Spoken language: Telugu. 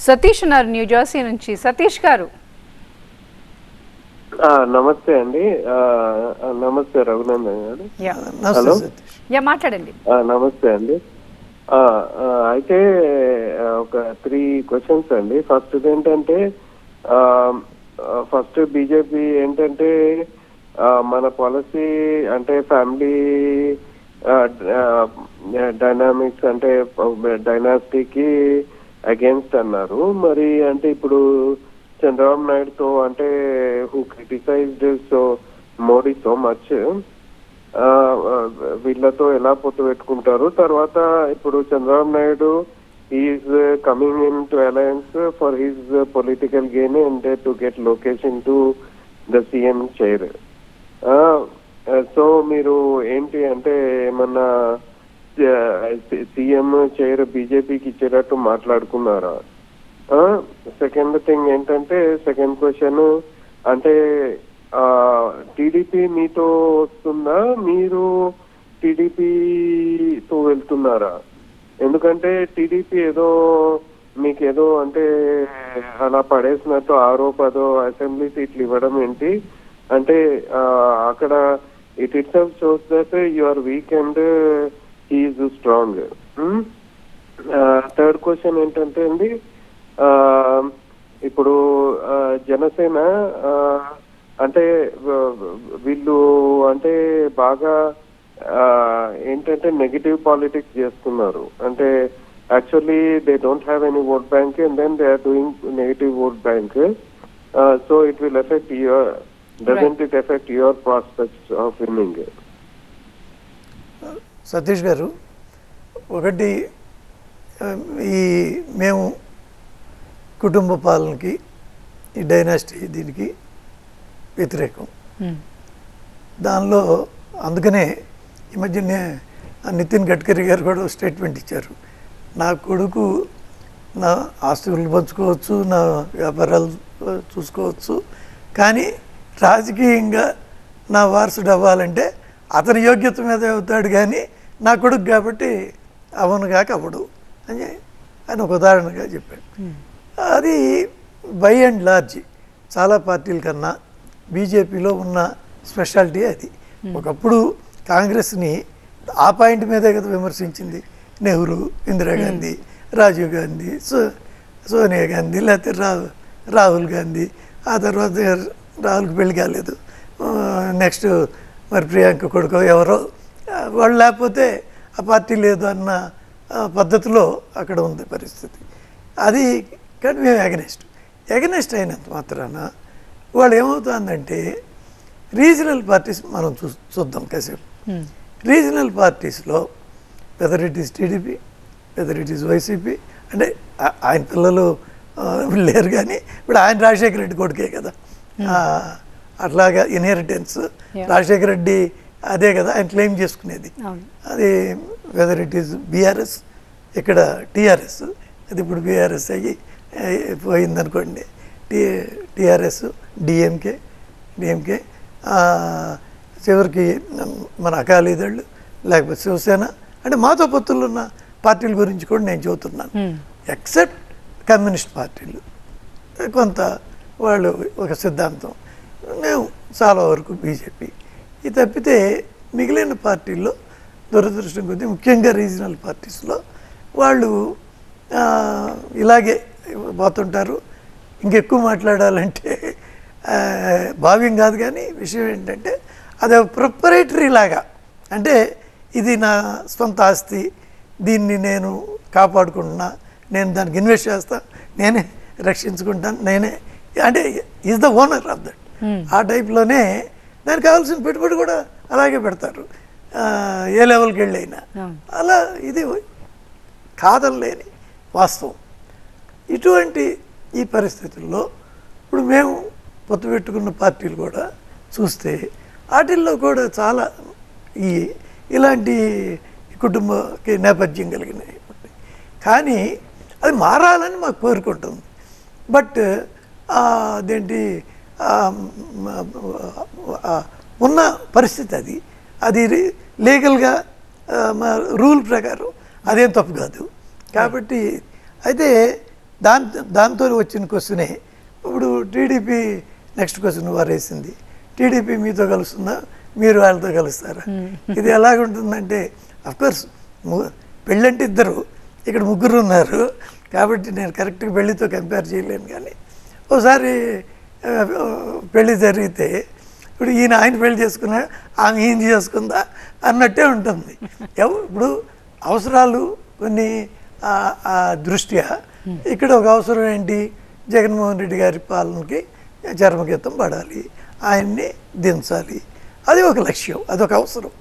సతీష్ ఉన్నారు న్యూ జెర్సీ నుంచి. సతీష్ గారు నమస్తే అండి. నమస్తే రఘునందన్ గారు. హలో మాట్లాడండి. నమస్తే అండి. అయితే ఒక 3 క్వశ్చన్స్ అండి. ఫస్ట్ ఏంటంటే ఫస్ట్ బీజేపీ ఏంటంటే మన పాలసీ అంటే ఫ్యామిలీ డైనామిక్స్ అంటే డైనాసిటీకి అగేన్స్ట్ అన్నారు. మరి అంటే ఇప్పుడు చంద్రబాబు నాయుడుతో అంటే who criticised so Modi so much వీళ్ళతో ఎలా పొత్తు పెట్టుకుంటారు? తర్వాత ఇప్పుడు Chandrababu Naidu is coming in to alliance for his political gain and to get location to the CM chair. So మీరు ఏంటి అంటే ఏమన్నా సీఎం చైర్ బీజేపీకి ఇచ్చేటట్టు మాట్లాడుకున్నారా? సెకండ్ థింగ్ ఏంటంటే సెకండ్ క్వశ్చన్ అంటే టీడీపీ మీతో వస్తుందా, మీరు టీడీపీతో వెళ్తున్నారా? ఎందుకంటే టీడీపీ ఏదో మీకేదో అంటే అలా పడేసినట్టు 6-10 అసెంబ్లీ సీట్లు ఇవ్వడం ఏంటి అంటే అక్కడ it itself shows that you are weak and he is strong. Third question ఏంటంటే అండి ఇప్పుడు జనసేన అంటే వీళ్ళు అంటే బాగా ఏంటంటే నెగటివ్ పాలిటిక్స్ చేస్తున్నారు. అంటే actually they don't have any vote bank and then they are doing negative vote bank. So it will affect your doesn't it affect your prospects of winning? Satish గారు, ఒకటి ఈ మేము కుటుంబ పాలనకి ఈ డైనాసిటీ దీనికి వ్యతిరేకం. దానిలో అందుకనే ఈ మధ్యనే నితిన్ గడ్కరీ గారు కూడా స్టేట్మెంట్ ఇచ్చారు. నా కొడుకు నా ఆస్తులు పంచుకోవచ్చు, నా వ్యాపారాలు చూసుకోవచ్చు, కానీ రాజకీయంగా నా వారసుడు అవ్వాలంటే అతని యోగ్యత మీద అవుతాడు, కానీ నా కొడుకు కాబట్టి అవను కాక అవ్వడు అని ఆయన ఒక ఉదాహరణగా చెప్పాడు. అది బై అండ్ లార్జ్ చాలా పార్టీల కన్నా బీజేపీలో ఉన్న స్పెషాలిటీ అది. ఒకప్పుడు కాంగ్రెస్ని ఆ పాయింట్ మీదే కదా విమర్శించింది. నెహ్రూ, ఇందిరాగాంధీ, రాజీవ్ గాంధీ, సోనియా గాంధీ, లేకపోతే రాహుల్ గాంధీ. ఆ తర్వాత రాహుల్కి పెళ్లి కాలేదు, నెక్స్ట్ మరి ప్రియాంక కొడుకో ఎవరో వాళ్ళు, లేకపోతే ఆ పార్టీ లేదు అన్న పద్ధతిలో అక్కడ ఉంది పరిస్థితి. అది కానీ మేము ఎగనెస్ట్ అయినంత మాత్రాన వాళ్ళు ఏమవుతుందంటే రీజనల్ పార్టీస్ మనం చూద్దాం కాసేపు. రీజనల్ పార్టీస్లో whether it is TDP, whether it is YCP, అంటే ఆయన పిల్లలు లేరు, కానీ ఇప్పుడు ఆయన రాజశేఖర రెడ్డి కొడుకే కదా, అట్లాగా ఇన్హెరిటెన్స్ రాజశేఖర రెడ్డి అదే కదా ఆయన క్లెయిమ్ చేసుకునేది. అది వెదర్ ఇట్ ఈస్ బీఆర్ఎస్, ఇక్కడ టీఆర్ఎస్, అది ఇప్పుడు బీఆర్ఎస్ అయ్యి పోయిందనుకోండి, టీఆర్ఎస్, డిఎంకే, చివరికి మన అకాలీదళ్ళు, లేకపోతే శివసేన, అంటే మాతో పొత్తులు ఉన్న పార్టీల గురించి కూడా నేను చెబుతున్నాను. ఎక్సెప్ట్ కమ్యూనిస్ట్ పార్టీలు కొంత వాళ్ళు ఒక సిద్ధాంతం, మేము చాలా వరకు బీజేపీ. ఇది తప్పితే మిగిలిన పార్టీల్లో దురదృష్టం కొద్దీ ముఖ్యంగా రీజనల్ పార్టీస్లో వాళ్ళు ఇలాగే పోతుంటారు. ఇంకెక్కువ మాట్లాడాలంటే భావ్యం కాదు, కానీ విషయం ఏంటంటే అది ప్రొపరేటరీ లాగా, అంటే ఇది నా సొంత ఆస్తి, దీన్ని నేను కాపాడుకుంటున్నా, నేను దానికి ఇన్వెస్ట్ చేస్తా, నేనే రక్షించుకుంటాను, నేనే అంటే is the owner of that. ఆ టైప్లోనే దానికి కావాల్సిన పెట్టుబడి కూడా అలాగే పెడతారు, ఏ లెవెల్కి వెళ్ళైనా. అలా ఇది కాదనలేని వాస్తవం. ఇటువంటి ఈ పరిస్థితుల్లో ఇప్పుడు మేము పొత్తు పెట్టుకున్న పార్టీలు కూడా చూస్తే వాటిల్లో కూడా చాలా ఇలాంటి కుటుంబకి నేపథ్యం కలిగినవి. కానీ అది మారాలని మాకు కోరుకుంటుంది. బట్ అదేంటి ఉన్న పరిస్థితి అది లీగల్గా రూల్ ప్రకారం అదేం తప్పు కాదు. కాబట్టి అయితే దాంతో వచ్చిన క్వశ్చనే ఇప్పుడు టీడీపీ నెక్స్ట్ క్వశ్చన్ వారు వేసింది, టీడీపీ మీతో కలుస్తుందా, మీరు వాళ్ళతో కలుస్తారా? ఇది ఎలాగుంటుందంటే అఫ్కోర్స్ పెళ్ళంటే ఇద్దరు, ఇక్కడ ముగ్గురు ఉన్నారు కాబట్టి నేను కరెక్ట్గా పెళ్ళితో కంపేర్ చేయలేను. కానీ ఒకసారి పెళ్ళి జరిగితే ఇప్పుడు ఆయన పెళ్లి చేసుకున్నా ఆమె ఈయన చేసుకుందా అన్నట్టే ఉంటుంది. ఇప్పుడు అవసరాలు కొన్ని దృష్ట్యా ఇక్కడ ఒక అవసరం ఏంటి, జగన్మోహన్ రెడ్డి గారి పాలనకి చర్మగీతం పడాలి, ఆయన్ని దించాలి, అది ఒక లక్ష్యం, అదొక అవసరం.